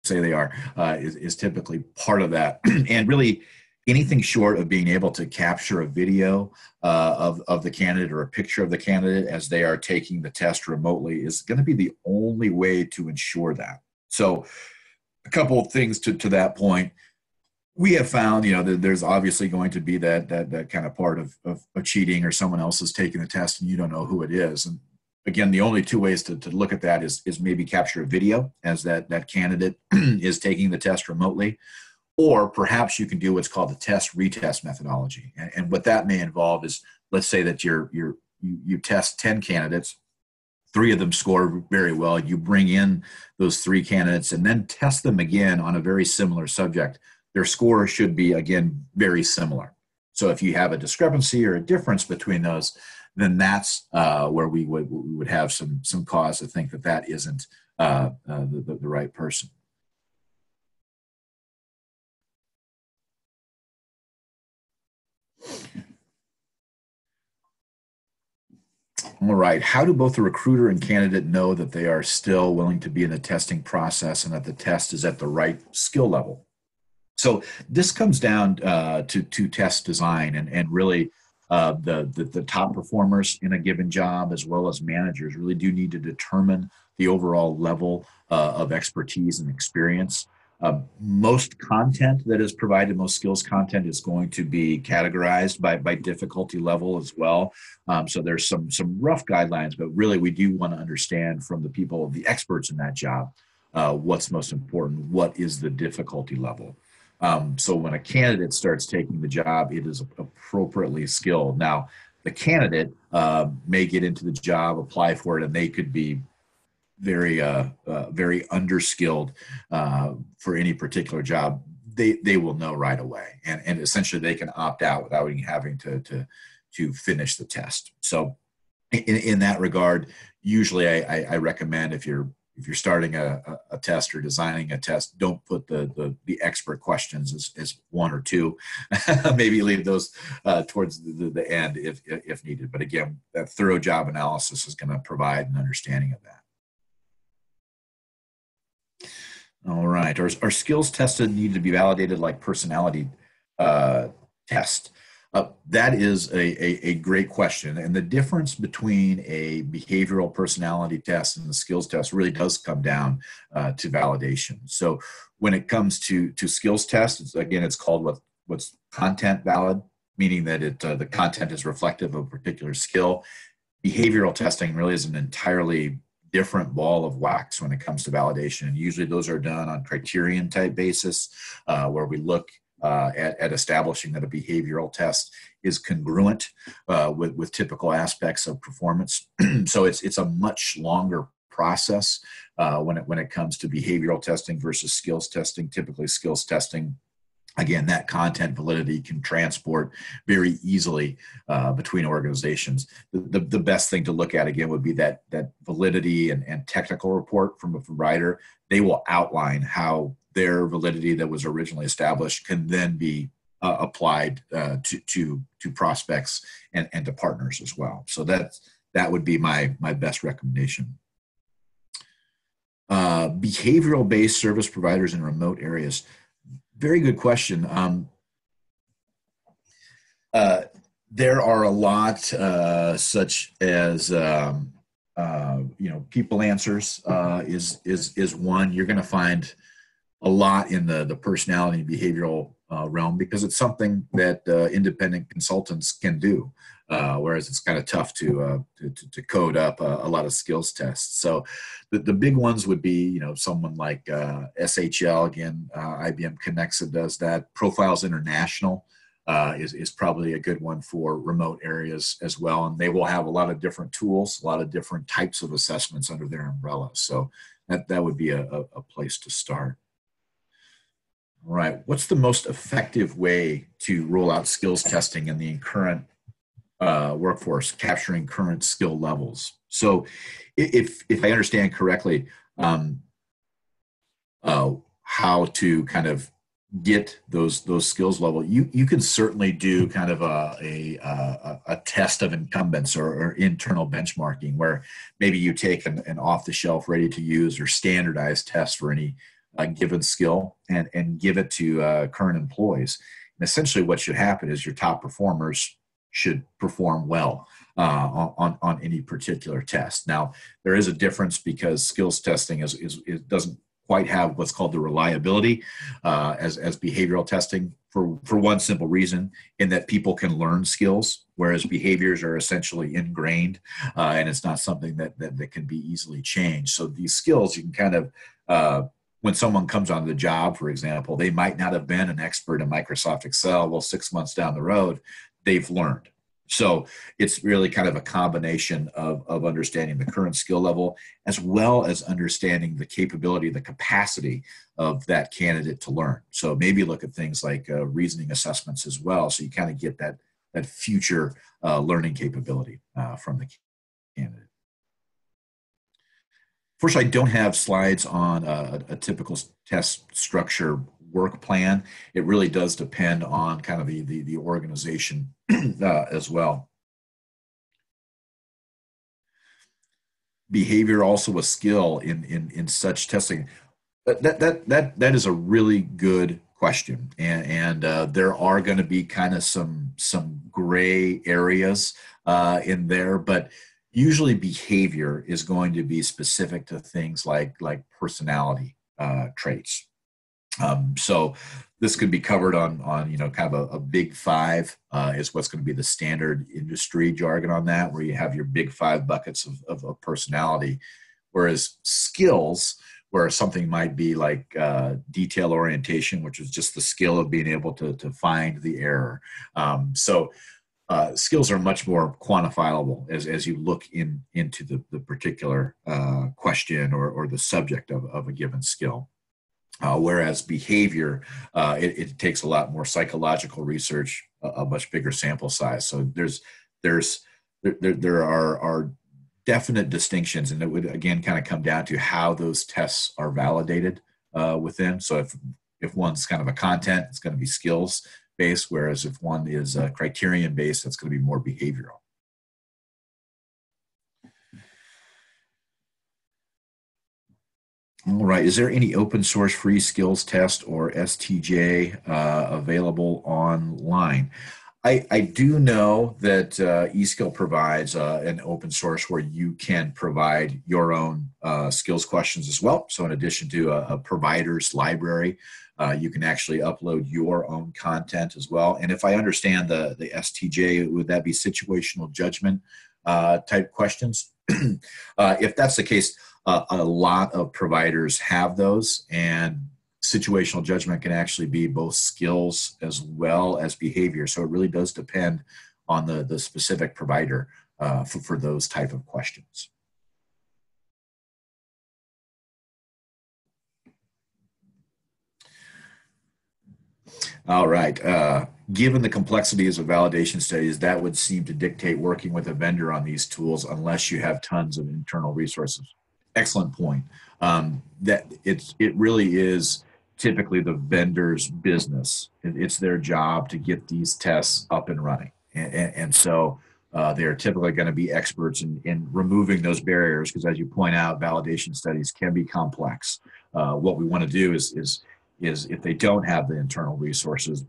say they are, is typically part of that. And really anything short of being able to capture a video of the candidate or a picture of the candidate as they are taking the test remotely is going to be the only way to ensure that. So a couple of things to that point. We have found, you know, that there's obviously going to be that kind of part of cheating, or someone else is taking the test and you don't know who it is. And again, the only two ways to look at that is maybe capture a video as that candidate is taking the test remotely, or perhaps you can do what's called the test retest methodology. And what that may involve is, let's say that you test 10 candidates, 3 of them score very well. You bring in those 3 candidates and then test them again on a very similar subject. Their score should be, again, very similar. So if you have a discrepancy or a difference between those, then that's where we would have some cause to think that isn't the right person. All right. How do both the recruiter and candidate know that they are still willing to be in the testing process and that the test is at the right skill level? So this comes down to test design and really the top performers in a given job, as well as managers, really do need to determine the overall level of expertise and experience. Most content that is provided, most skills content, is going to be categorized by difficulty level as well. So there's some rough guidelines, but really we do want to understand from the people, the experts in that job, what's most important, what is the difficulty level. So when a candidate starts taking the job, it is appropriately skilled. Now, the candidate may get into the job, apply for it, and they could be very underskilled for any particular job. They will know right away, and essentially they can opt out without even having to finish the test. So in that regard, usually I recommend, if you're if you're starting a test or designing a test, don't put the expert questions as one or two. Maybe leave those towards the end if needed. But again, that thorough job analysis is going to provide an understanding of that. All right. Are skills tested need to be validated like personality test? That is a great question. And the difference between a behavioral personality test and the skills test really does come down to validation. So when it comes to skills test, it's called what's content valid, meaning that the content is reflective of a particular skill. Behavioral testing really is an entirely different ball of wax when it comes to validation. And usually those are done on criterion type basis, where we look at establishing that a behavioral test is congruent with typical aspects of performance. So it's a much longer process when it comes to behavioral testing versus skills testing. Typically skills testing, again, that content validity can transport very easily between organizations. The best thing to look at, again, would be that validity and technical report from a provider. They will outline how their validity that was originally established can then be applied to prospects and to partners as well. So that would be my best recommendation. Behavioral-based service providers in remote areas. Very good question. There are a lot, such as People Answers is one. You're going to find a lot in the personality and behavioral realm because it's something that independent consultants can do, whereas it's kind of tough to code up a lot of skills tests. So the big ones would be, someone like SHL, again, IBM Connexa does that. Profiles International is probably a good one for remote areas as well. And they will have a lot of different tools, a lot of different types of assessments under their umbrella. So that would be a place to start. All right. What's the most effective way to roll out skills testing in the current workforce, capturing current skill levels? So if I understand correctly, how to kind of get those skills level, you can certainly do kind of a test of incumbents or internal benchmarking, where maybe you take an off-the-shelf, ready-to-use or standardized test for any given skill and give it to current employees. And essentially what should happen is your top performers should perform well on any particular test. Now, there is a difference because skills testing it doesn't quite have what's called the reliability as behavioral testing for one simple reason, in that people can learn skills, whereas behaviors are essentially ingrained and it's not something that can be easily changed. So these skills, you can kind of when someone comes on the job, for example, they might not have been an expert in Microsoft Excel. Well, 6 months down the road, they've learned. So it's really kind of a combination of understanding the current skill level, as well as understanding the capability, the capacity of that candidate to learn. So maybe look at things like reasoning assessments as well. So you kind of get that future learning capability from the candidate. Unfortunately, I don't have slides on a typical test structure work plan. It really does depend on kind of the organization as well. Behavior also a skill in such testing. That is a really good question, and there are going to be kind of some gray areas in there, but usually behavior is going to be specific to things like personality traits. So this could be covered on kind of a big five is what's going to be the standard industry jargon on that, where you have your big five buckets of personality, whereas skills, where something might be like detail orientation, which is just the skill of being able to find the error. Skills are much more quantifiable as you look into the particular question or the subject of a given skill. Whereas behavior, it takes a lot more psychological research, a much bigger sample size. So there are definite distinctions, and it would again kind of come down to how those tests are validated within. So if one's kind of a content, it's going to be skills based, whereas if one is criterion based, that's going to be more behavioral. All right, is there any open source free skills test or STJ available online? I do know that eSkill provides an open source where you can provide your own skills questions as well. So in addition to a provider's library, you can actually upload your own content as well. And if I understand the STJ, would that be situational judgment type questions? If that's the case, a lot of providers have those, and situational judgment can actually be both skills as well as behavior. So it really does depend on the specific provider for those type of questions. All right. Given the complexities of validation studies, that would seem to dictate working with a vendor on these tools unless you have tons of internal resources. Excellent point. That it really is typically the vendor's business. It's their job to get these tests up and running. And so they're typically going to be experts in removing those barriers, because as you point out, validation studies can be complex. What we want to do is if they don't have the internal resources,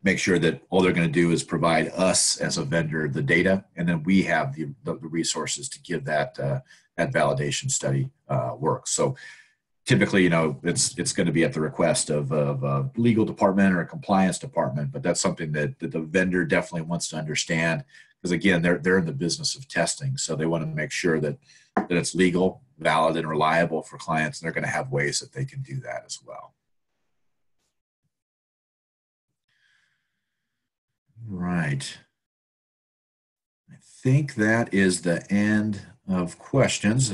make sure that all they're going to do is provide us as a vendor the data, and then we have the resources to give that that validation study work. So typically, it's going to be at the request of a legal department or a compliance department, but that's something that the vendor definitely wants to understand, because again, they're in the business of testing, so they want to make sure that it's legal, valid, and reliable for clients, and they're going to have ways that they can do that as well. Right. I think that is the end of questions,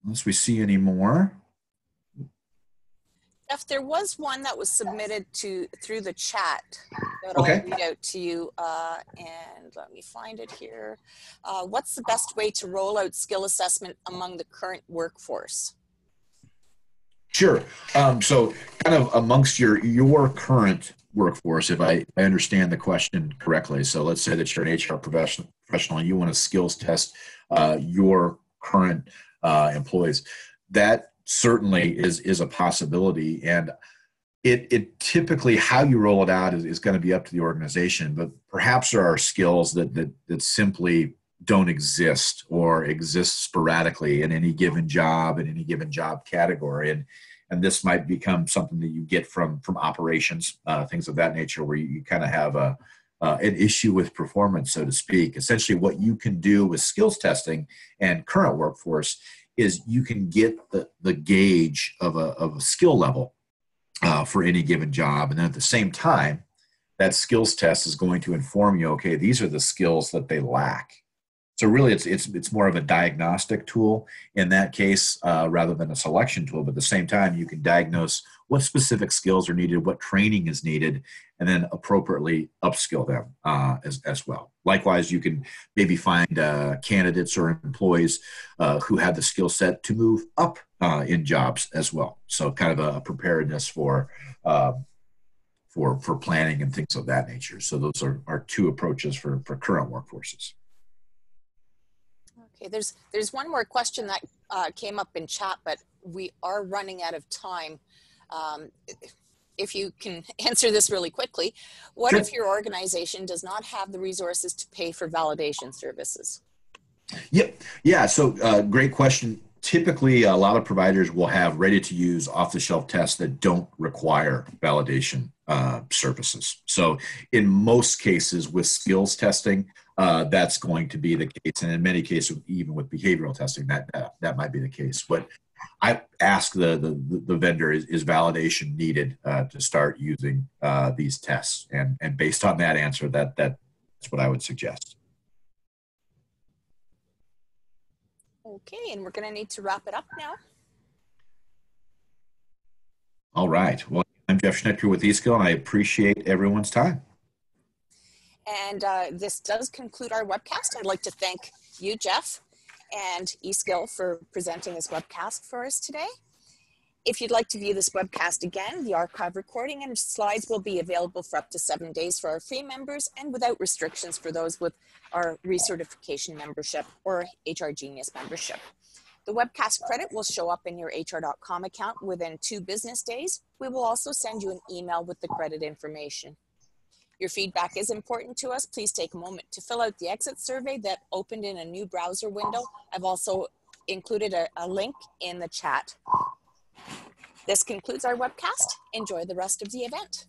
unless we see any more. Jeff, there was one that was submitted through the chat that Okay. I'll read out to you, and let me find it here. What's the best way to roll out skill assessment among the current workforce? Sure. So kind of amongst your current workforce, if I understand the question correctly. So let's say that you're an HR professional and you want to skills test your current employees. That certainly is a possibility. And it typically, how you roll it out is going to be up to the organization, but perhaps there are skills that simply don't exist or exist sporadically in any given job, in any given job category. And this might become something that you get from operations, things of that nature, where you kind of have an issue with performance, so to speak. Essentially, what you can do with skills testing and current workforce is you can get the gauge of a skill level for any given job. And then at the same time, that skills test is going to inform you, okay, these are the skills that they lack. So really, it's more of a diagnostic tool in that case rather than a selection tool. But at the same time, you can diagnose what specific skills are needed, what training is needed, and then appropriately upskill them as well. Likewise, you can maybe find candidates or employees who have the skill set to move up in jobs as well. So kind of a preparedness for planning and things of that nature. So those are two approaches for current workforces. Okay, there's one more question that came up in chat, but we are running out of time. If you can answer this really quickly, what Sure. if your organization does not have the resources to pay for validation services? Yep. Yeah. So great question. Typically, a lot of providers will have ready-to-use off-the-shelf tests that don't require validation services. So in most cases with skills testing, that's going to be the case. And in many cases, even with behavioral testing, that might be the case. But I ask the vendor, is validation needed to start using these tests? And based on that answer, that's what I would suggest. Okay, and we're going to need to wrap it up now. All right. Well, I'm Jeff Schnittker with eSkill, and I appreciate everyone's time. And this does conclude our webcast. I'd like to thank you, Jeff, and eSkill for presenting this webcast for us today. If you'd like to view this webcast again, the archive recording and slides will be available for up to 7 days for our free members and without restrictions for those with our recertification membership or HR Genius membership. The webcast credit will show up in your hr.com account within 2 business days. We will also send you an email with the credit information. Your feedback is important to us. Please take a moment to fill out the exit survey that opened in a new browser window. I've also included a link in the chat. This concludes our webcast. Enjoy the rest of the event.